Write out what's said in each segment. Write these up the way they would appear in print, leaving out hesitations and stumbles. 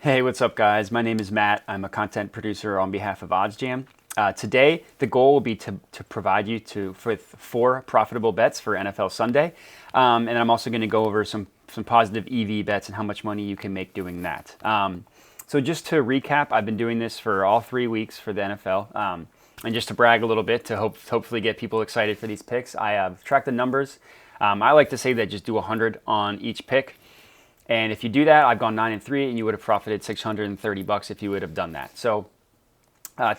Hey, what's up, guys? My name is Matt. I'm a content producer on behalf of OddsJam. Today, the goal will be to provide you with 4 profitable bets for NFL Sunday, and I'm also going to go over some positive EV bets and how much money you can make doing that. So just to recap, I've been doing this for all 3 weeks for the NFL, and just to brag a little bit to hopefully get people excited for these picks, I have tracked the numbers. I like to say that just do 100 on each pick. And if you do that, I've gone 9-3, and you would have profited $630 if you would have done that. So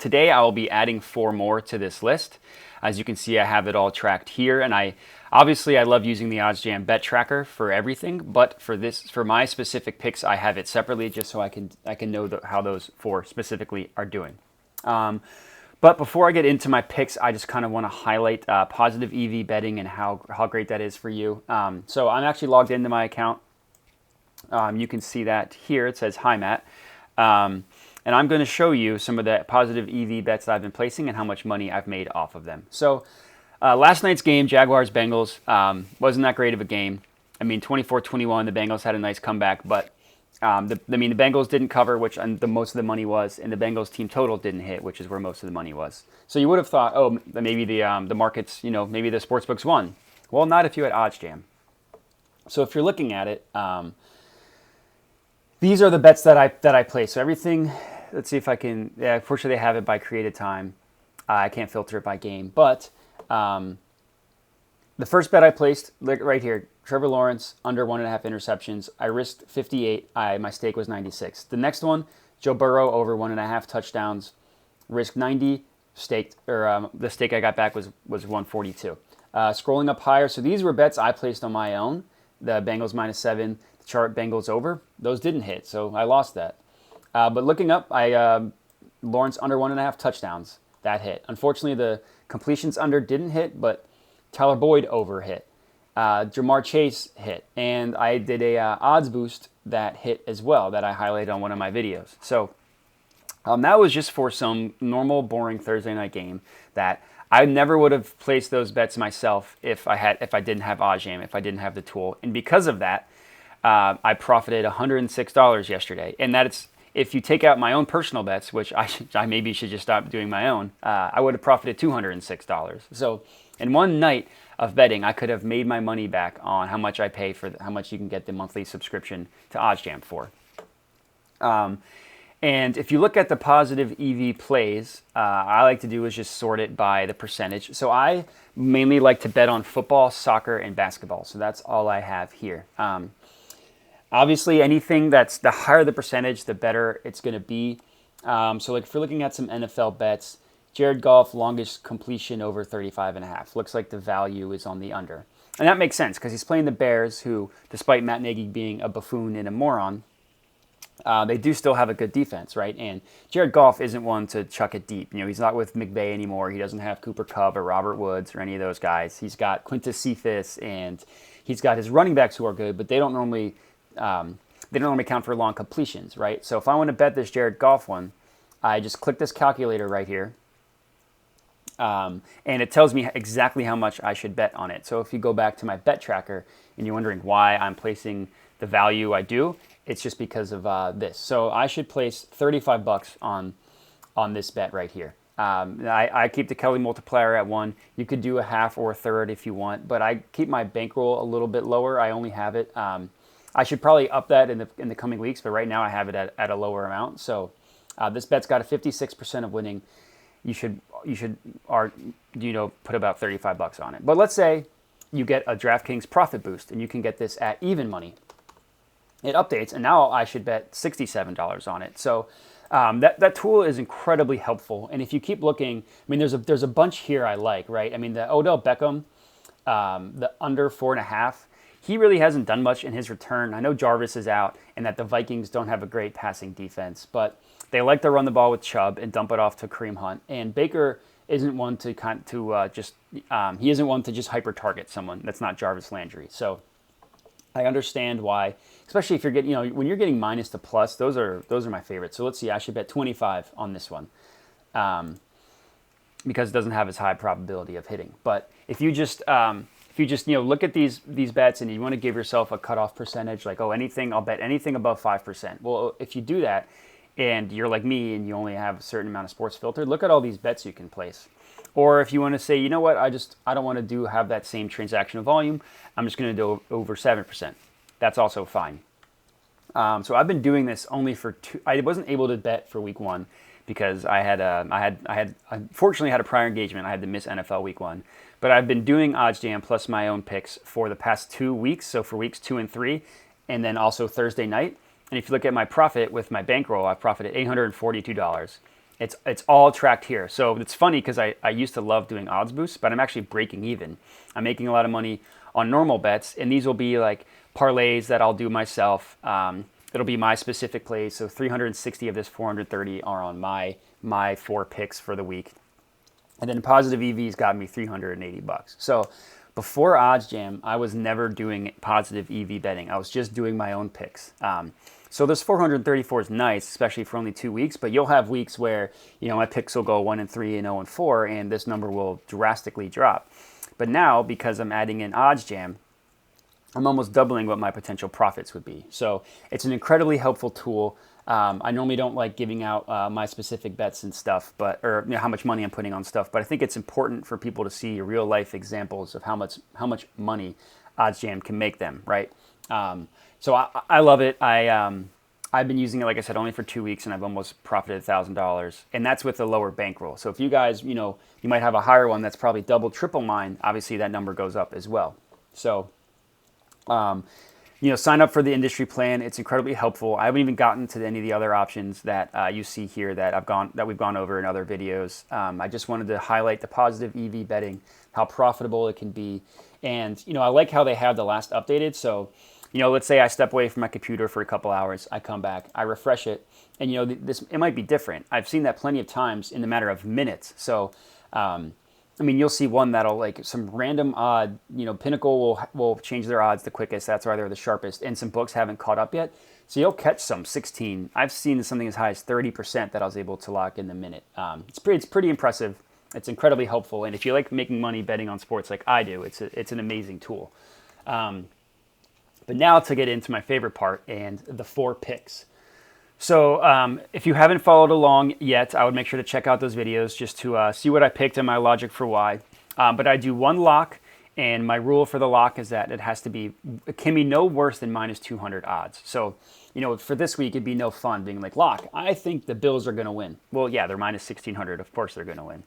today I will be adding 4 more to this list. As you can see, I have it all tracked here, and I love using the OddsJam bet tracker for everything, but for my specific picks, I have it separately just so I can know how those 4 specifically are doing. But before I get into my picks, I just kind of want to highlight positive EV betting and how great that is for you. So I'm actually logged into my account. You can see that here. It says, "Hi, Matt." And I'm going to show you some of the positive EV bets that I've been placing and how much money I've made off of them. So last night's game, Jaguars-Bengals, wasn't that great of a game. I mean, 24-21, the Bengals had a nice comeback, but the Bengals didn't cover, which most of the money was, and the Bengals team total didn't hit, which is where most of the money was. So you would have thought, oh, maybe the markets, maybe the sportsbooks won. Well, not if you had OddsJam. So if you're looking at it, these are the bets that I place. So everything, let's see if I can, unfortunately they have it by created time. I can't filter it by game. But the first bet I placed, right here, Trevor Lawrence, under 1.5 interceptions. I risked 58. My stake was 96. The next one, Joe Burrow, over 1.5 touchdowns. Risked 90. The stake I got back was 142. Scrolling up higher, so these were bets I placed on my own. The Bengals -7. Chart Bengals over, those didn't hit, so I lost that. But looking up, Lawrence under 1.5 touchdowns, that hit. Unfortunately, the completions under didn't hit, but Tyler Boyd over hit. Jamar Chase hit, and I did a odds boost that hit as well that I highlighted on one of my videos. So that was just for some normal, boring Thursday night game that I never would have placed those bets myself if I didn't have OddsJam, if I didn't have the tool, and because of that. I profited $106 yesterday, and that's if you take out my own personal bets, which I maybe should just stop doing my own. I would have profited $206. So in one night of betting, I could have made my money back on how much I pay for how much you can get the monthly subscription to OddsJam for. And if you look at the positive EV plays, I like to do is just sort it by the percentage. So I mainly like to bet on football, soccer, and basketball. So that's all I have here. Obviously, anything that's the higher the percentage, the better it's going to be. So like if you're looking at some NFL bets, Jared Goff, longest completion over 35.5. Looks like the value is on the under. And that makes sense because he's playing the Bears, who, despite Matt Nagy being a buffoon and a moron, they do still have a good defense, right? And Jared Goff isn't one to chuck it deep. He's not with McVay anymore. He doesn't have Cooper Kupp or Robert Woods or any of those guys. He's got Quintus Cephas, and he's got his running backs who are good, but they don't normally count for long completions, right? So if I want to bet this Jared Goff one, I just click this calculator right here, and it tells me exactly how much I should bet on it. So if you go back to my bet tracker and you're wondering why I'm placing the value I do, it's just because of this. So I should place $35 on this bet right here. I keep the Kelly multiplier at 1. You could do a half or a third if you want, but I keep my bankroll a little bit lower. I only have it. I should probably up that in the coming weeks, but right now I have it at a lower amount. So this bet's got a 56% of winning. You should put about $35 on it. But let's say you get a DraftKings profit boost, and you can get this at even money. It updates, and now I should bet $67 on it. So that tool is incredibly helpful. And if you keep looking, there's a bunch here I like, right? The Odell Beckham, the under 4.5. He really hasn't done much in his return. I know Jarvis is out and that the Vikings don't have a great passing defense, but they like to run the ball with Chubb and dump it off to Kareem Hunt. And Baker isn't one to he isn't one to just hyper target someone that's not Jarvis Landry. So I understand why, especially if you're getting, when you're getting minus to plus, those are my favorites. So let's see, I should bet 25 on this one. Because it doesn't have as high probability of hitting. But if you just if you just look at these bets and you want to give yourself a cutoff percentage, like, oh, I'll bet anything above 5%. Well, if you do that and you're like me and you only have a certain amount of sports filtered, look at all these bets you can place. Or if you want to say, you know what, I don't want to have that same transactional volume, I'm just going to do over 7%. That's also fine. So I've been doing this only for I wasn't able to bet for week 1 because I unfortunately had a prior engagement. I had to miss NFL week 1, but I've been doing OddsJam plus my own picks for the past 2 weeks. So for weeks 2 and 3, and then also Thursday night. And if you look at my profit with my bankroll, I profited $842. It's all tracked here. So it's funny because I used to love doing odds boosts, but I'm actually breaking even. I'm making a lot of money on normal bets, and these will be like parlays that I'll do myself. It'll be my specific plays. So 360 of this 430 are on my 4 picks for the week. And then positive EVs got me $380. So before OddsJam, I was never doing positive EV betting. I was just doing my own picks. So this 434 is nice, especially for only 2 weeks, but you'll have weeks where, my picks will go 1 and 3 and 0 and 4, and this number will drastically drop. But now, because I'm adding in OddsJam, I'm almost doubling what my potential profits would be. So it's an incredibly helpful tool. I normally don't like giving out my specific bets and stuff, or how much money I'm putting on stuff. But I think it's important for people to see real life examples of how much money OddsJam can make them, right? So I love it. I've been using it, like I said, only for 2 weeks, and I've almost profited $1,000, and that's with a lower bankroll. So if you guys, you might have a higher one that's probably double, triple mine. Obviously, that number goes up as well. So. Sign up for the industry plan. It's incredibly helpful. I haven't even gotten to any of the other options that you see here that we've gone over in other videos. I just wanted to highlight the positive EV betting, how profitable it can be. And, I like how they have the last updated. So, let's say I step away from my computer for a couple hours. I come back, I refresh it. And, it might be different. I've seen that plenty of times in the matter of minutes. So, you'll see one that'll like some random odd, Pinnacle will change their odds the quickest. That's why they're the sharpest. And some books haven't caught up yet. So you'll catch some 16. I've seen something as high as 30% that I was able to lock in the minute. It's pretty impressive. It's incredibly helpful. And if you like making money betting on sports like I do, it's an amazing tool. But now to get into my favorite part and the 4 picks. So if you haven't followed along yet, I would make sure to check out those videos just to see what I picked and my logic for why. But I do one lock, and my rule for the lock is that it can be no worse than minus 200 odds. So, for this week, it'd be no fun being like, lock, I think the Bills are going to win. Well, yeah, they're minus 1,600. Of course they're going to win.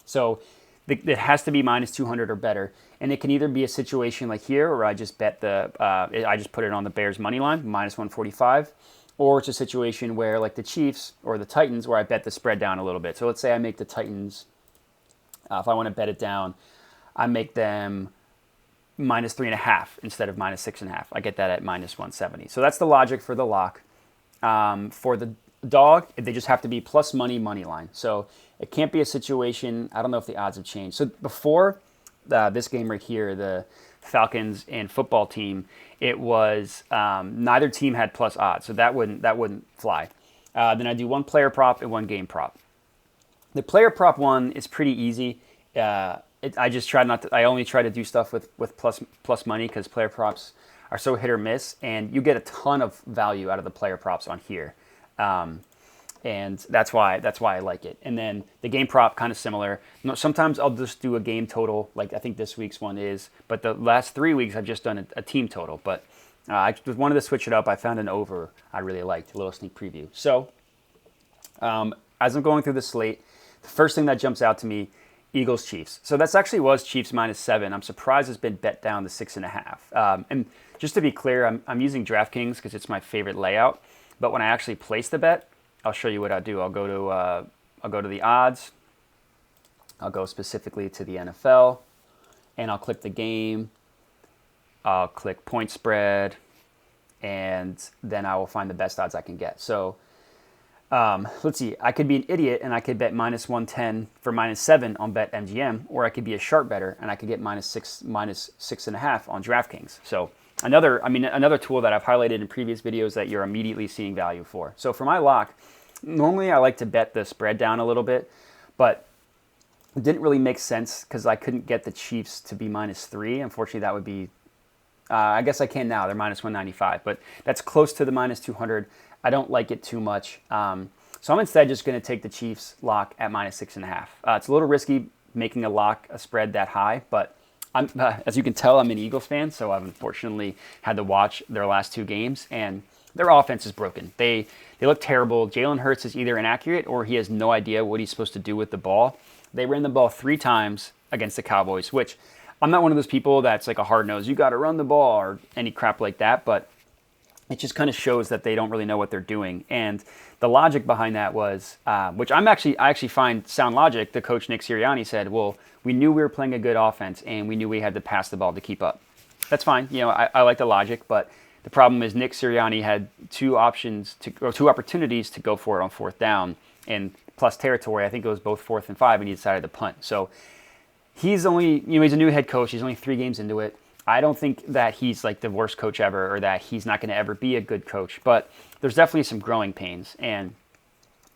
So it has to be minus 200 or better. And it can either be a situation like here where I just bet I just put it on the Bears money line, minus 145. Or it's a situation where, like the Chiefs or the Titans, where I bet the spread down a little bit. So let's say I make the Titans, if I want to bet it down, I make them minus 3.5 instead of minus 6.5. I get that at minus 170. So that's the logic for the lock. For the dog, they just have to be plus money line. So it can't be a situation, I don't know if the odds have changed. So before this game right here, the Falcons and football team, it was neither team had plus odds, so that wouldn't fly. Then I do one player prop and one game prop. The player prop one is pretty easy. I just try I only try to do stuff with plus money because player props are so hit or miss, and you get a ton of value out of the player props on here. And that's why I like it. And then the game prop, kind of similar. Sometimes I'll just do a game total, like I think this week's one is. But the last 3 weeks, I've just done a team total. But I just wanted to switch it up. I found an over I really liked, a little sneak preview. So as I'm going through the slate, the first thing that jumps out to me, Eagles-Chiefs. So that's actually was Chiefs minus 7. I'm surprised it's been bet down to 6.5. And just to be clear, I'm using DraftKings because it's my favorite layout. But when I actually place the bet, I'll show you what I do. I'll go to the odds. I'll go specifically to the NFL, and I'll click the game. I'll click point spread, and then I will find the best odds I can get. So let's see. I could be an idiot, and I could bet minus 110 for minus 7 on BetMGM, or I could be a sharp better, and I could get minus 6.5 on DraftKings. So another tool that I've highlighted in previous videos that you're immediately seeing value for. So for my lock, normally I like to bet the spread down a little bit, but It didn't really make sense because I couldn't get the Chiefs to be -3. Unfortunately, that would be, I guess I can now. They're -195, but that's close to the -200. I don't like it too much. So I'm instead just going to take the Chiefs lock at -6.5. It's a little risky making a spread that high, but as you can tell, I'm an Eagles fan, so I've unfortunately had to watch their last 2 games, and their offense is broken. They look terrible. Jalen Hurts is either inaccurate or he has no idea what he's supposed to do with the ball. They ran the ball 3 times against the Cowboys, which I'm not one of those people that's like a hard nose. You got to run the ball or any crap like that, but it just kind of shows that they don't really know what they're doing. And the logic behind that was, which I actually find sound logic. The coach Nick Sirianni said, "Well, we knew we were playing a good offense, and we knew we had to pass the ball to keep up." That's fine. I like the logic, but the problem is Nick Sirianni had 2 opportunities to go for it on 4th down and plus territory. I think it was both 4th and 5, and he decided to punt. So he's only, he's a new head coach. He's only 3 games into it. I don't think that he's like the worst coach ever or that he's not going to ever be a good coach, but there's definitely some growing pains. And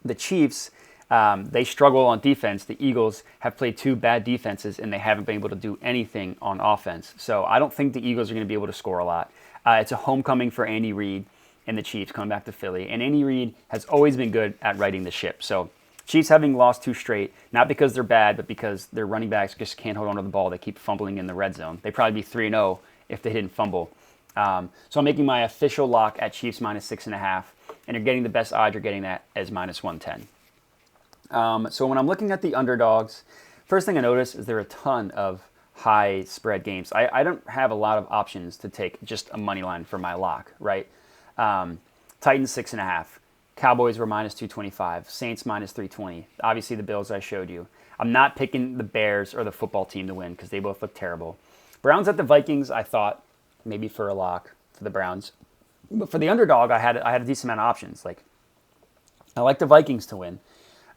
the Chiefs, they struggle on defense. The Eagles have played 2 bad defenses, and they haven't been able to do anything on offense. So I don't think the Eagles are going to be able to score a lot. It's a homecoming for Andy Reid and the Chiefs coming back to Philly. And Andy Reid has always been good at righting the ship. So Chiefs having lost 2 straight, not because they're bad, but because their running backs just can't hold on to the ball. They keep fumbling in the red zone. They'd probably be 3-0 if they didn't fumble. So I'm making my official lock at Chiefs -6.5, and you're getting the best odds. You're getting that as -110. So when I'm looking at the underdogs, first thing I notice is there are a ton of high spread games. I don't have a lot of options to take just a money line for my lock, right? Titans 6.5. Cowboys were -225. Saints -320. Obviously the Bills I showed you. I'm not picking the Bears or the football team to win because they both look terrible. Browns at the Vikings, I thought maybe for a lock for the Browns. But for the underdog, I had a decent amount of options. Like, I like the Vikings to win.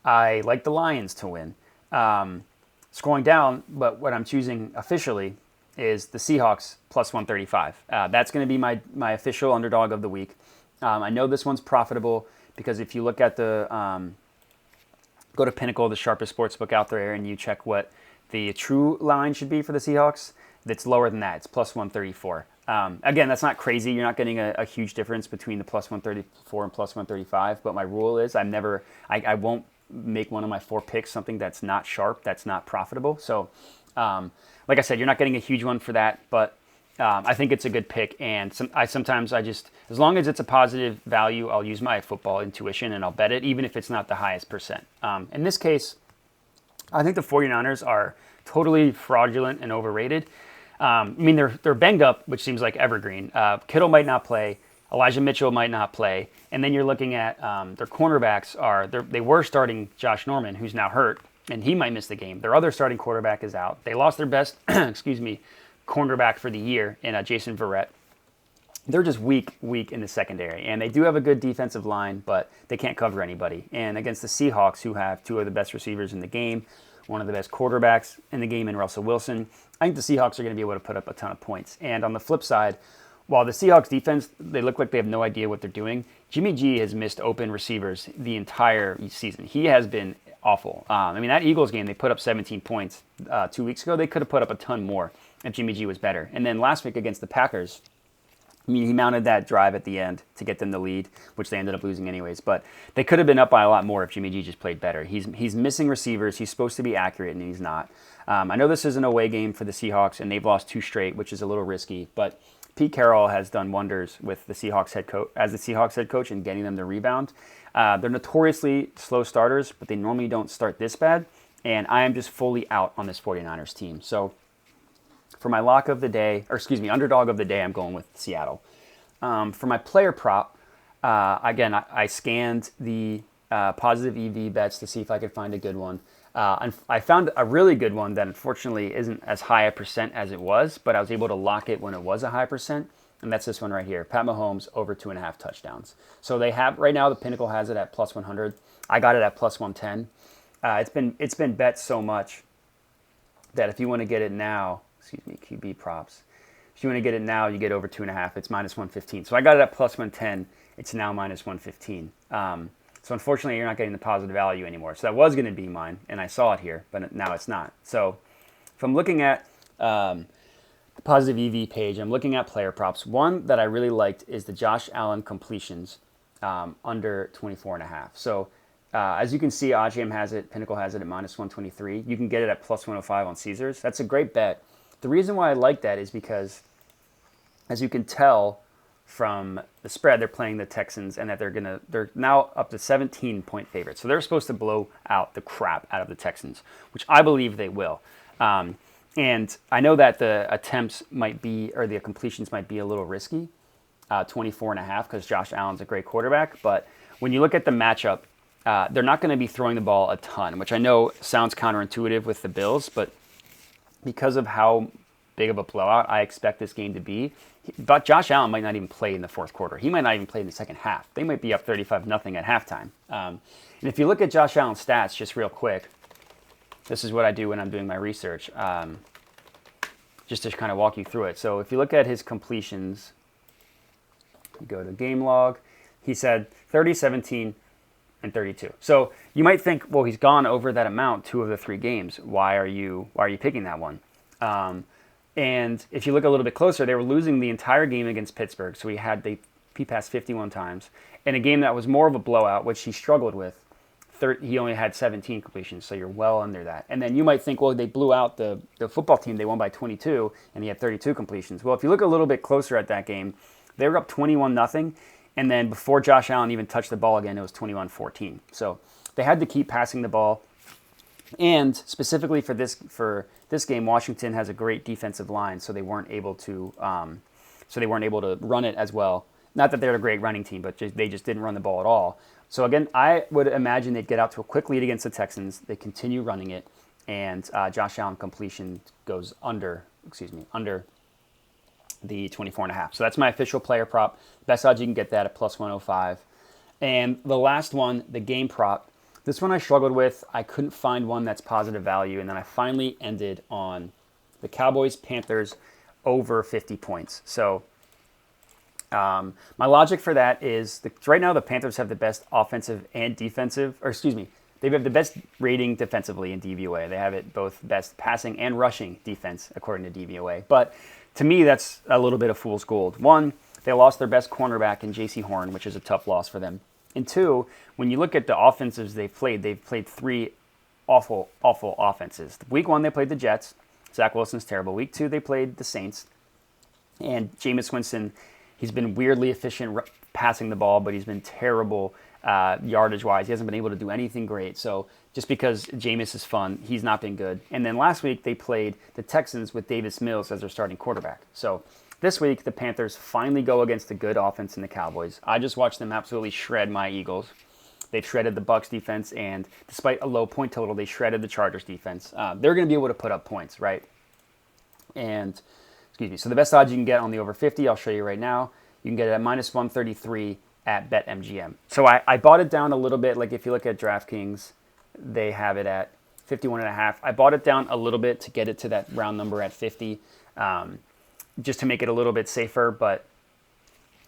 I like the Lions to win. Scrolling down, but what I'm choosing officially is the Seahawks +135. That's going to be my official underdog of the week. I know this one's profitable because if you look at go to Pinnacle, the sharpest sports book out there, and you check what the true line should be for the Seahawks, it's lower than that. It's +134. Again, that's not crazy. You're not getting a huge difference between the +134 and +135, but my rule is I won't make one of my 4 picks something that's not sharp, that's not profitable. So, like I said, you're not getting a huge one for that, but I think it's a good pick, and sometimes as long as it's a positive value, I'll use my football intuition and I'll bet it, even if it's not the highest percent. In this case, I think the 49ers are totally fraudulent and overrated. They're banged up, which seems like evergreen. Kittle might not play. Elijah Mitchell might not play. And then you're looking at their cornerbacks they were starting Josh Norman, who's now hurt, and he might miss the game. Their other starting quarterback is out. They lost their best, cornerback for the year in Jason Verrett. They're just weak in the secondary. And they do have a good defensive line, but they can't cover anybody. And against the Seahawks, who have 2 of the best receivers in the game, one of the best quarterbacks in the game in Russell Wilson, I think the Seahawks are going to be able to put up a ton of points. And on the flip side, while the Seahawks defense, they look like they have no idea what they're doing, Jimmy G has missed open receivers the entire season. He has been awful. That Eagles game, they put up 17 points 2 weeks ago. They could have put up a ton more if Jimmy G was better. And then last week against the Packers, he mounted that drive at the end to get them the lead, which they ended up losing anyways. But they could have been up by a lot more if Jimmy G just played better. He's missing receivers. He's supposed to be accurate, and he's not. I know this is an away game for the Seahawks, and they've lost 2 straight, which is a little risky. But Pete Carroll has done wonders with the Seahawks head coach in getting them the rebound. They're notoriously slow starters, but they normally don't start this bad. And I am just fully out on this 49ers team. So for my underdog of the day, I'm going with Seattle. For my player prop, again, I scanned the positive EV bets to see if I could find a good one. I found a really good one that unfortunately isn't as high a percent as it was, but I was able to lock it when it was a high percent, and that's this one right here. Pat Mahomes over 2.5 touchdowns. So they have, right now the Pinnacle has it at +100. I got it at +110. It's been bet so much that if you want to get it now, QB props. If you want to get it now, you get over 2.5. It's -115. So I got it at +110. It's now -115. So unfortunately, you're not getting the positive value anymore. So that was going to be mine, and I saw it here, but now it's not. So if I'm looking at the positive EV page, I'm looking at player props. One that I really liked is the Josh Allen completions under 24.5. So as you can see, OddsJam has it, Pinnacle has it at minus 123. You can get it at plus 105 on Caesars. That's a great bet. The reason why I like that is because, as you can tell from the spread, they're playing the Texans, and that they're now up to 17-point favorites. So they're supposed to blow out the crap out of the Texans, which I believe they will. And I know that the attempts might be, or the completions might be a little risky, 24.5, because Josh Allen's a great quarterback. But when you look at the matchup, they're not going to be throwing the ball a ton, which I know sounds counterintuitive with the Bills, but because of how big of a blowout I expect this game to be, but Josh Allen might not even play in the fourth quarter. He might not even play in the second half. They might be up 35-0 at halftime. And if you look at Josh Allen's stats, just real quick, this is what I do when I'm doing my research, just to kind of walk you through it. So if you look at his completions, you go to game log, he said 30, 17, and 32. So you might think, well, he's gone over that amount 2 of the 3 games. Why are you picking that one? And if you look a little bit closer, they were losing the entire game against Pittsburgh. So he passed 51 times. In a game that was more of a blowout, which he struggled with, he only had 17 completions, so you're well under that. And then you might think, well, they blew out the football team. They won by 22, and he had 32 completions. Well, if you look a little bit closer at that game, they were up 21-0. And then before Josh Allen even touched the ball again, it was 21-14. So they had to keep passing the ball. And specifically for this game, Washington has a great defensive line, so they weren't able to run it as well. Not that they're a great running team, but they just didn't run the ball at all. So again, I would imagine they'd get out to a quick lead against the Texans. They continue running it, and Josh Allen completion goes under the 24.5. So that's my official player prop. Best odds you can get that at plus 105. And the last one, the game prop. This one I struggled with. I couldn't find one that's positive value, and then I finally ended on the Cowboys-Panthers over 50 points. So my logic for that is right now the Panthers have the best offensive and defensive, they have the best rating defensively in DVOA. They have it both best passing and rushing defense according to DVOA. But to me, that's a little bit of fool's gold. One, they lost their best cornerback in J.C. Horn, which is a tough loss for them. And two, when you look at the offenses they've played 3 awful, awful offenses. Week 1, they played the Jets. Zach Wilson's terrible. Week 2, they played the Saints. And Jameis Winston, he's been weirdly efficient passing the ball, but he's been terrible yardage-wise. He hasn't been able to do anything great. So just because Jameis is fun, he's not been good. And then last week, they played the Texans with Davis Mills as their starting quarterback. So this week, the Panthers finally go against a good offense in the Cowboys. I just watched them absolutely shred my Eagles. They've shredded the Bucs defense, and despite a low point total, they shredded the Chargers defense. They're going to be able to put up points, right? And, so the best odds you can get on the over 50, I'll show you right now. You can get it at minus 133 at BetMGM. So I bought it down a little bit. Like if you look at DraftKings, they have it at 51.5. I bought it down a little bit to get it to that round number at 50. Just to make it a little bit safer. But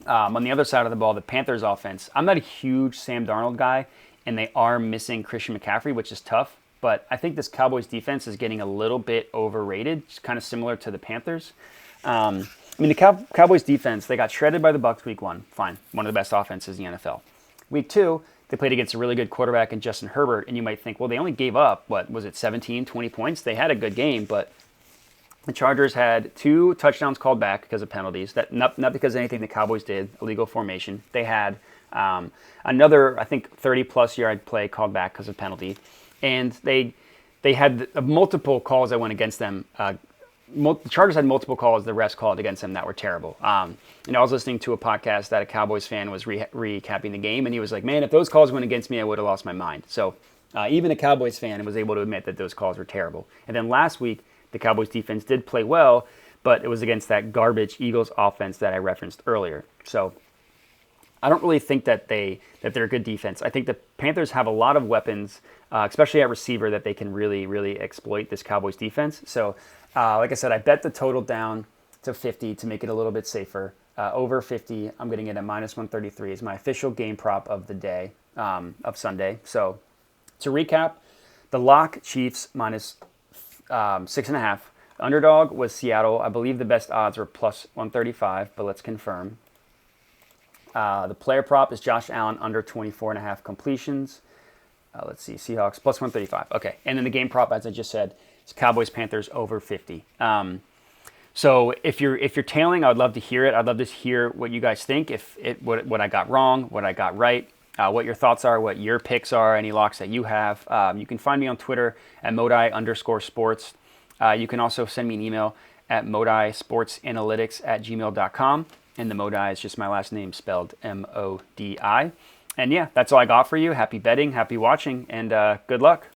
on the other side of the ball, the Panthers offense, I'm not a huge Sam Darnold guy, and they are missing Christian McCaffrey, which is tough. But I think this Cowboys defense is getting a little bit overrated, kind of similar to the Panthers. The Cowboys defense, they got shredded by the Bucs week 1. Fine. One of the best offenses in the NFL. Week 2, they played against a really good quarterback in Justin Herbert, and you might think, well, they only gave up, 17, 20 points? They had a good game, but the Chargers had 2 touchdowns called back because of penalties. That not because of anything the Cowboys did, illegal formation. They had another, I think, 30-plus yard play called back because of penalty. And they had multiple calls that went against them. The Chargers had multiple calls the refs called against them that were terrible. I was listening to a podcast that a Cowboys fan was recapping the game, and he was like, man, if those calls went against me, I would have lost my mind. So even a Cowboys fan was able to admit that those calls were terrible. And then last week, the Cowboys defense did play well, but it was against that garbage Eagles offense that I referenced earlier. So I don't really think that they're a good defense. I think the Panthers have a lot of weapons, especially at receiver, that they can really, really exploit this Cowboys defense. So, like I said, I bet the total down to 50 to make it a little bit safer. Over 50, I'm getting it at minus 133 is my official game prop of the day. of Sunday. So to recap, the lock Chiefs minus 6.5. Underdog was Seattle. I believe the best odds were plus 135, but let's confirm. The player prop is Josh Allen under 24.5 completions. Let's see, Seahawks plus 135. Okay, and then the game prop, as I just said, is Cowboys Panthers over 50. So if you're tailing, I would love to hear it. I'd love to hear what you guys think. What I got wrong, what I got right, what your thoughts are, what your picks are, any locks that you have. You can find me on Twitter at Modi_sports. You can also send me an email at modisportsanalytics@gmail.com. And the Modi is just my last name spelled Modi. And yeah, that's all I got for you. Happy betting, happy watching, and good luck.